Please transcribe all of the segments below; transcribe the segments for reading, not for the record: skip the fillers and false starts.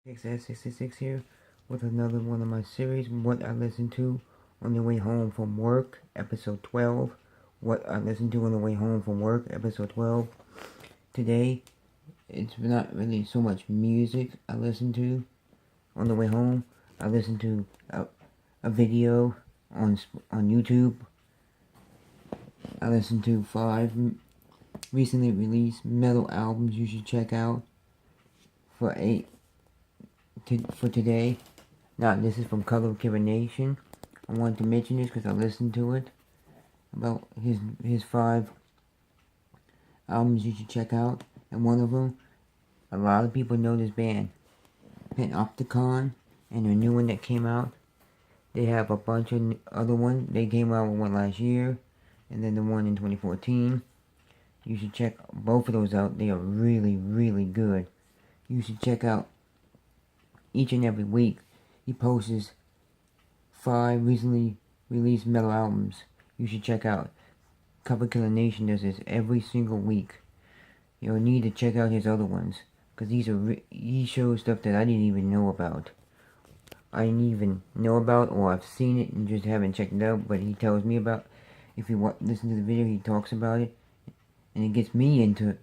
XS66 here with another one of my series, What I Listened to on the Way Home from Work, Episode 12. What I Listened to on the Way Home from Work, Episode 12. Today, it's not really so much music I listened to on the way home. I listened to a video on YouTube. I listened to 5 recently released metal albums you should check out for today. Now, this is from Color Killer Nation. I wanted to mention this because I listened to it. About his 5 albums you should check out. And one of them, a lot of people know this band, Panopticon, and the new one that came out. They have a bunch of other ones. They came out with one last year, and then the one in 2014. You should check both of those out. They are really, really good. You should check out each and every week. He posts 5 recently released metal albums you should check out. Cover Killer Nation does this every single week. You'll need to check out his other ones, because he shows stuff that I didn't even know about. I didn't even know about, or I've seen it and just haven't checked it out, but he tells me about. If you listen to the video, he talks about it, and it gets me into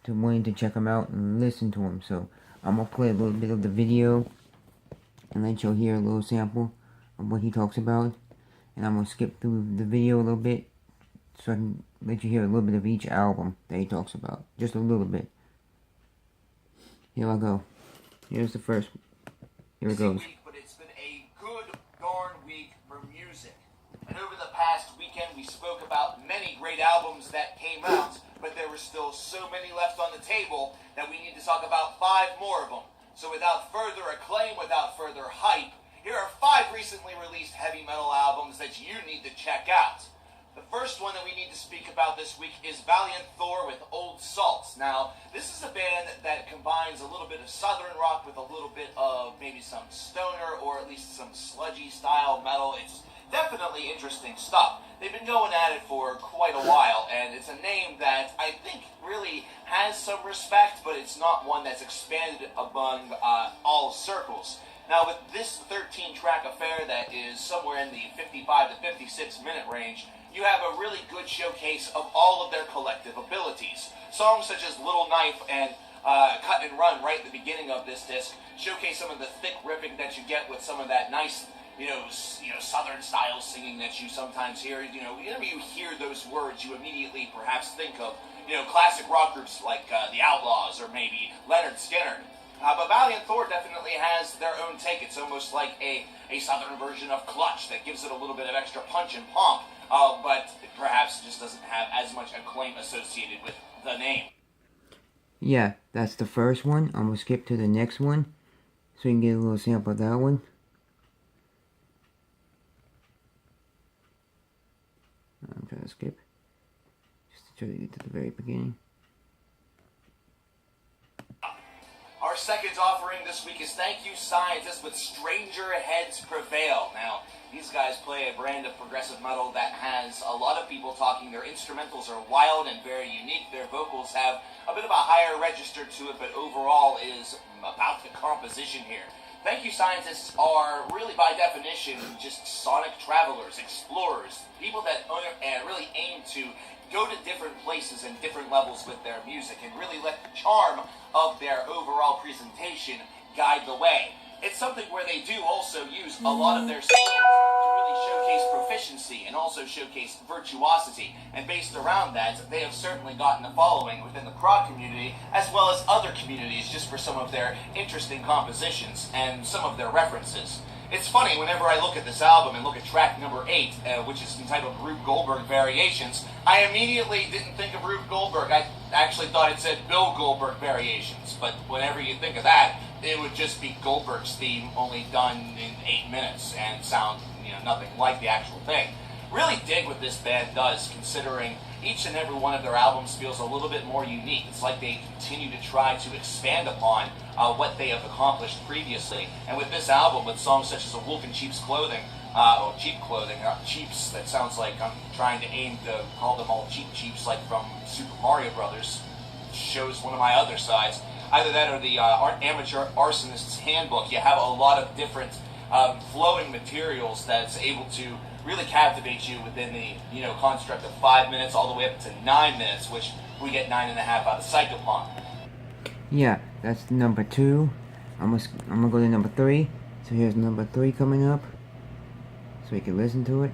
wanting to check him out and listen to him. So I'm gonna play a little bit of the video and let you hear a little sample of what he talks about, and I'm gonna skip through the video a little bit so I can let you hear a little bit of each album that he talks about, just a little bit. Here I go. Here's the first. Here it goes. But it's been a good darn week for music. And over the past weekend, we spoke about many great albums that came out, but there were still so many left on the table that we need to talk about 5 more of them. So without further acclaim, without further hype, here are 5 recently released heavy metal albums that you need to check out. The first one that we need to speak about this week is Valient Thor with Old Salts. Now, this is a band that combines a little bit of southern rock with a little bit of maybe some stoner or at least some sludgy style metal. It's definitely interesting stuff. They've been going at it for quite a while, and it's a name that I think really has some respect, but it's not one that's expanded among all circles. Now, with this 13-track affair that is somewhere in the 55 to 56-minute range, you have a really good showcase of all of their collective abilities. Songs such as Little Knife and Cut and Run right at the beginning of this disc showcase some of the thick riffing that you get with some of that nice, southern style singing that you sometimes hear. Whenever you hear those words, you immediately perhaps think of, classic rock groups like the Outlaws or maybe Leonard Skinner. But Valient Thor definitely has their own take. It's almost like a southern version of Clutch that gives it a little bit of extra punch and pomp, but perhaps just doesn't have as much acclaim associated with the name. Yeah, that's the first one. I'm going to skip to the next one so you can get a little sample of that one. I'm trying to skip just to try to get to the very beginning. Our second offering this week is Thank You Scientists with Stranger Heads Prevail. Now, these guys play a brand of progressive metal that has a lot of people talking. Their instrumentals are wild and very unique. Their vocals have a bit of a higher register to it, but overall is about the composition here. Thank You Scientists are really, by definition, just sonic travelers, explorers, people that really aim to go to different places and different levels with their music and really let the charm of their overall presentation guide the way. It's something where they do also use a lot of their skills to really showcase proficiency and also showcase virtuosity. And based around that, they have certainly gotten a following within the prog community as well as other communities just for some of their interesting compositions and some of their references. It's funny, whenever I look at this album and look at track number 8, which is entitled Rube Goldberg Variations, I immediately didn't think of Rube Goldberg. I actually thought it said Bill Goldberg Variations, but whenever you think of that, it would just be Goldberg's theme, only done in 8 minutes, and sound, nothing like the actual thing. Really dig what this band does, considering each and every one of their albums feels a little bit more unique. It's like they continue to try to expand upon what they have accomplished previously. And with this album, with songs such as A Wolf in Cheap's Clothing, or Cheap Clothing, Cheaps, that sounds like I'm trying to aim to call them all Cheaps like from Super Mario Brothers, shows one of my other sides. either that or the Amateur Arsonist's Handbook. You have a lot of different flowing materials that's able to really captivate you within the construct of 5 minutes all the way up to 9 minutes, which we get 9.5 out of Psychopomp. Yeah, that's number 2. I'm gonna go to number 3. So here's number 3 coming up, so you can listen to it.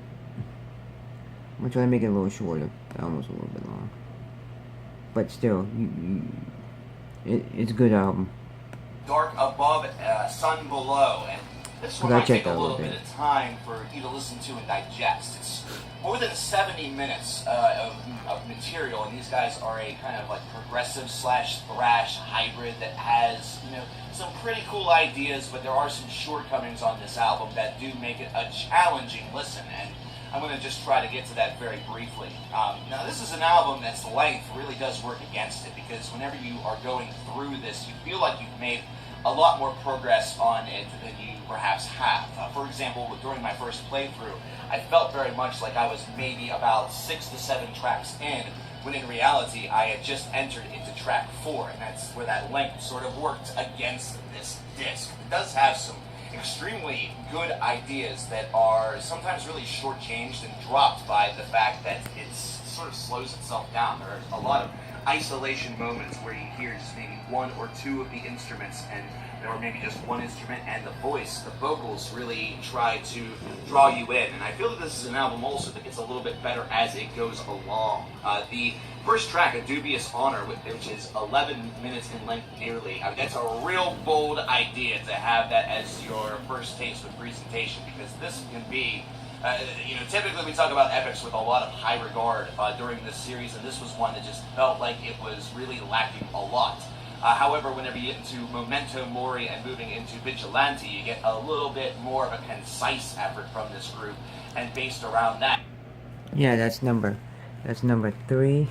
I'm gonna try to make it a little shorter, almost a little bit long, but still, it's a good album. Dark Above, Sun Below, and this one might take a little bit of time for you to listen to and digest. It's more than 70 minutes of material, and these guys are a kind of like progressive slash thrash hybrid that has some pretty cool ideas, but there are some shortcomings on this album that do make it a challenging listen, and I'm going to just try to get to that very briefly. Now, this is an album that's length really does work against it, because whenever you are going through this, you feel like you've made a lot more progress on it than you perhaps have. For example, during my first playthrough, I felt very much like I was maybe about 6 to 7 tracks in, when in reality I had just entered into track 4, and that's where that length sort of worked against this disc. It does have some extremely good ideas that are sometimes really shortchanged and dropped by the fact that it sort of slows itself down. There are a lot of isolation moments where you hear just maybe 1 or 2 of the instruments, or maybe just one instrument, and the voice, the vocals really try to draw you in. And I feel that this is an album also that gets a little bit better as it goes along. The first track, A Dubious Honor, which is 11 minutes in length nearly, I mean, that's a real bold idea to have that as your first taste with presentation, because this can be typically we talk about epics with a lot of high regard during this series, and this was one that just felt like it was really lacking a lot. However, whenever you get into Memento Mori and moving into Vigilante, you get a little bit more of a concise effort from this group, and based around that. Yeah, that's number 3,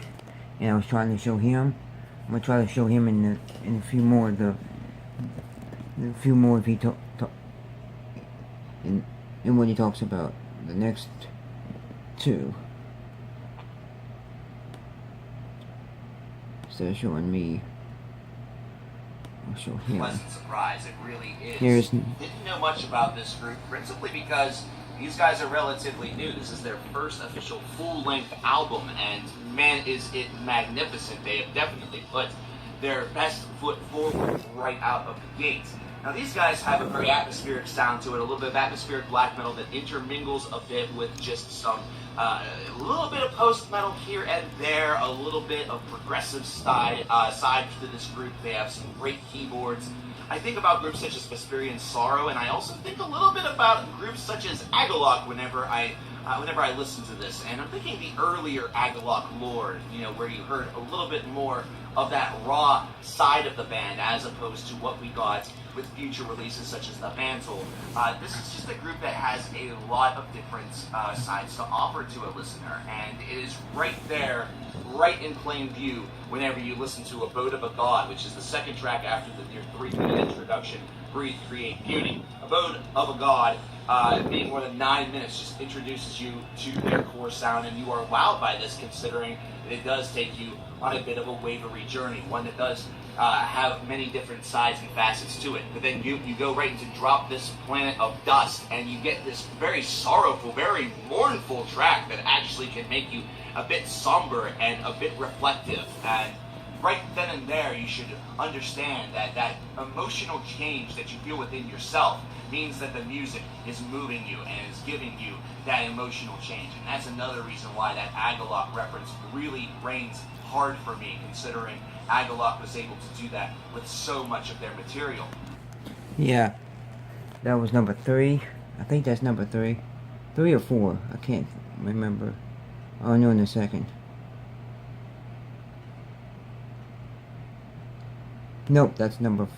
and I was trying to show him. I'm gonna try to show him in a few more if he talk in what he talks about the next 2. Instead of showing me, I'll show him. Pleasant surprise, it really is. Didn't know much about this group, principally because these guys are relatively new. This is their first official full-length album, and man, is it magnificent. They have definitely put their best foot forward right out of the gate. Now, these guys have a very atmospheric sound to it, a little bit of atmospheric black metal that intermingles a bit with just some, a little bit of post-metal here and there, a little bit of progressive side to this group. They have some great keyboards. I think about groups such as Vesperian Sorrow, and I also think a little bit about groups such as Agalloch whenever I listen to this. And I'm thinking the earlier Agalloch Lord, where you heard a little bit more of that raw side of the band as opposed to what we got with future releases such as the Mantle. This is just a group that has a lot of different sides to offer to a listener, and it is right there, right in plain view whenever you listen to Abode of a God, which is the second track after your 3-minute introduction, Breathe, Create, Beauty. Abode of a God, being more than 9 minutes, just introduces you to their core sound, and you are wowed by this, considering that it does take you on a bit of a wavery journey, one that does have many different sides and facets to it. But then you go right into Drop This Planet of Dust, and you get this very sorrowful, very mournful track that actually can make you a bit somber and a bit reflective. And right then and there, you should understand that that emotional change that you feel within yourself means that the music is moving you and is giving you that emotional change. And that's another reason why that Agalloch reference really reigns hard for me, considering Agalloch was able to do that with so much of their material. Yeah, that was number 3. I think that's number 3. 3 or 4, I can't remember. I'll know in a second. Nope, that's number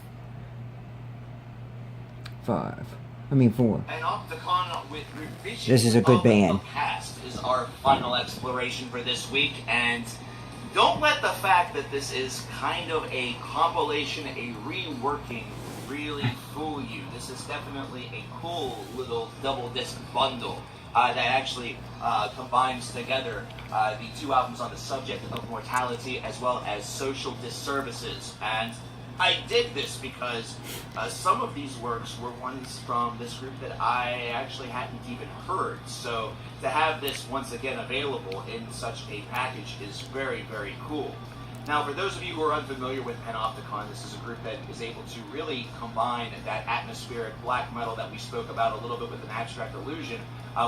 5. I mean 4. And Octocon with Revision This is a good band. The Past is our final exploration for this week, and don't let the fact that this is kind of a compilation, a reworking, really fool you. This is definitely a cool little double disc bundle that actually combines together the 2 albums on the subject of mortality as well as social disservices. And I did this because some of these works were ones from this group that I actually hadn't even heard. So to have this once again available in such a package is very, very cool. Now, for those of you who are unfamiliar with Panopticon, this is a group that is able to really combine that atmospheric black metal that we spoke about a little bit with an abstract illusion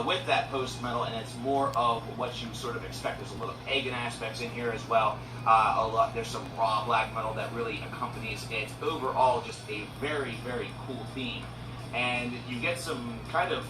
with that post-metal, and it's more of what you sort of expect. There's a little pagan aspects in here as well. There's some raw black metal that really accompanies it. Overall, just a very, very cool theme. And you get some kind of,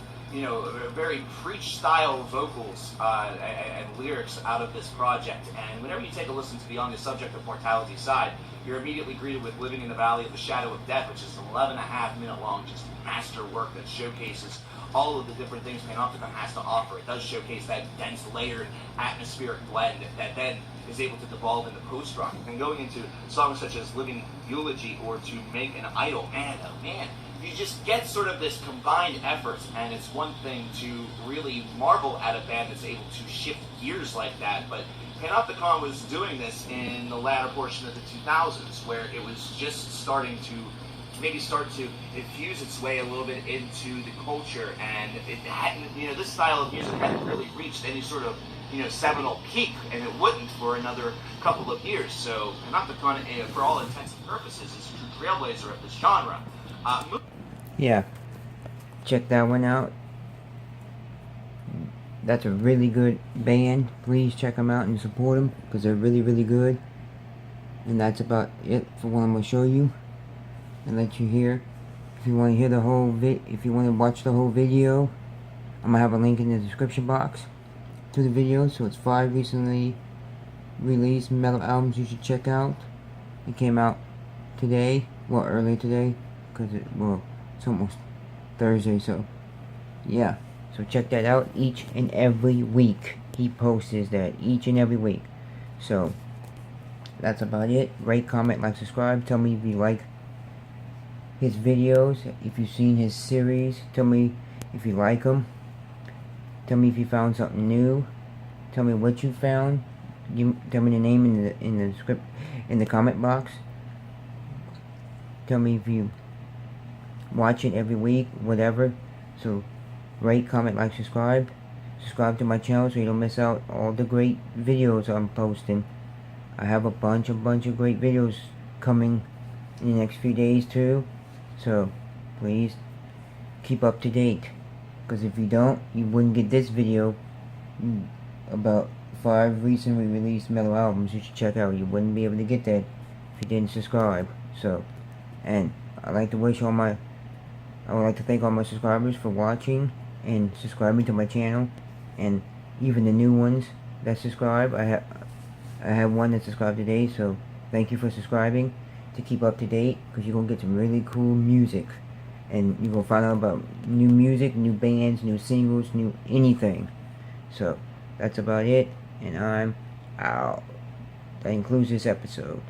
very preach-style vocals and lyrics out of this project. And whenever you take a listen to the On the Subject of Mortality side, you're immediately greeted with Living in the Valley of the Shadow of Death, which is an 11.5-minute long just master work that showcases all of the different things Panopticon has to offer. It does showcase that dense, layered, atmospheric blend that then is able to devolve into post-rock. And going into songs such as Living Eulogy or To Make an Idol, man, oh man, you just get sort of this combined effort, and it's one thing to really marvel at a band that's able to shift gears like that, but Panopticon was doing this in the latter portion of the 2000s, where it was just starting to start to infuse its way a little bit into the culture, and it hadn't, this style of music hadn't really reached any sort of, seminal peak, and it wouldn't for another couple of years. So Panopticon, for all intents and purposes, is a true trailblazer of this genre. Yeah, check that one out. That's a really good band. Please check them out and support them, because they're really, really good. And that's about it for what I'm going to show you and let you hear. If you want to hear the whole if you want to watch the whole video, I'm going to have a link in the description box to the video. So it's 5 recently released metal albums you should check out. It came out today, well, early today, because it's almost Thursday, so yeah. So check that out each and every week. He posts that each and every week. So that's about it. Rate, comment, like, subscribe. Tell me if you like his videos, if you've seen his series. Tell me if you like them. Tell me if you found something new. Tell me what you found. Tell me the name in the comment box. Tell me if you watch it every week, whatever. So rate, comment, like, subscribe. Subscribe to my channel so you don't miss out all the great videos I'm posting. I have a bunch of great videos coming in the next few days too. So please keep up to date, because if you don't, you wouldn't get this video about 5 recently released metal albums you should check out. You wouldn't be able to get that if you didn't subscribe. So, and I would like to thank all my subscribers for watching and subscribing to my channel, and even the new ones that subscribe. I have one that subscribed today, so thank you for subscribing to keep up to date, because you're going to get some really cool music, and you're going to find out about new music, new bands, new singles, new anything. So that's about it, and I'm out. That includes this episode.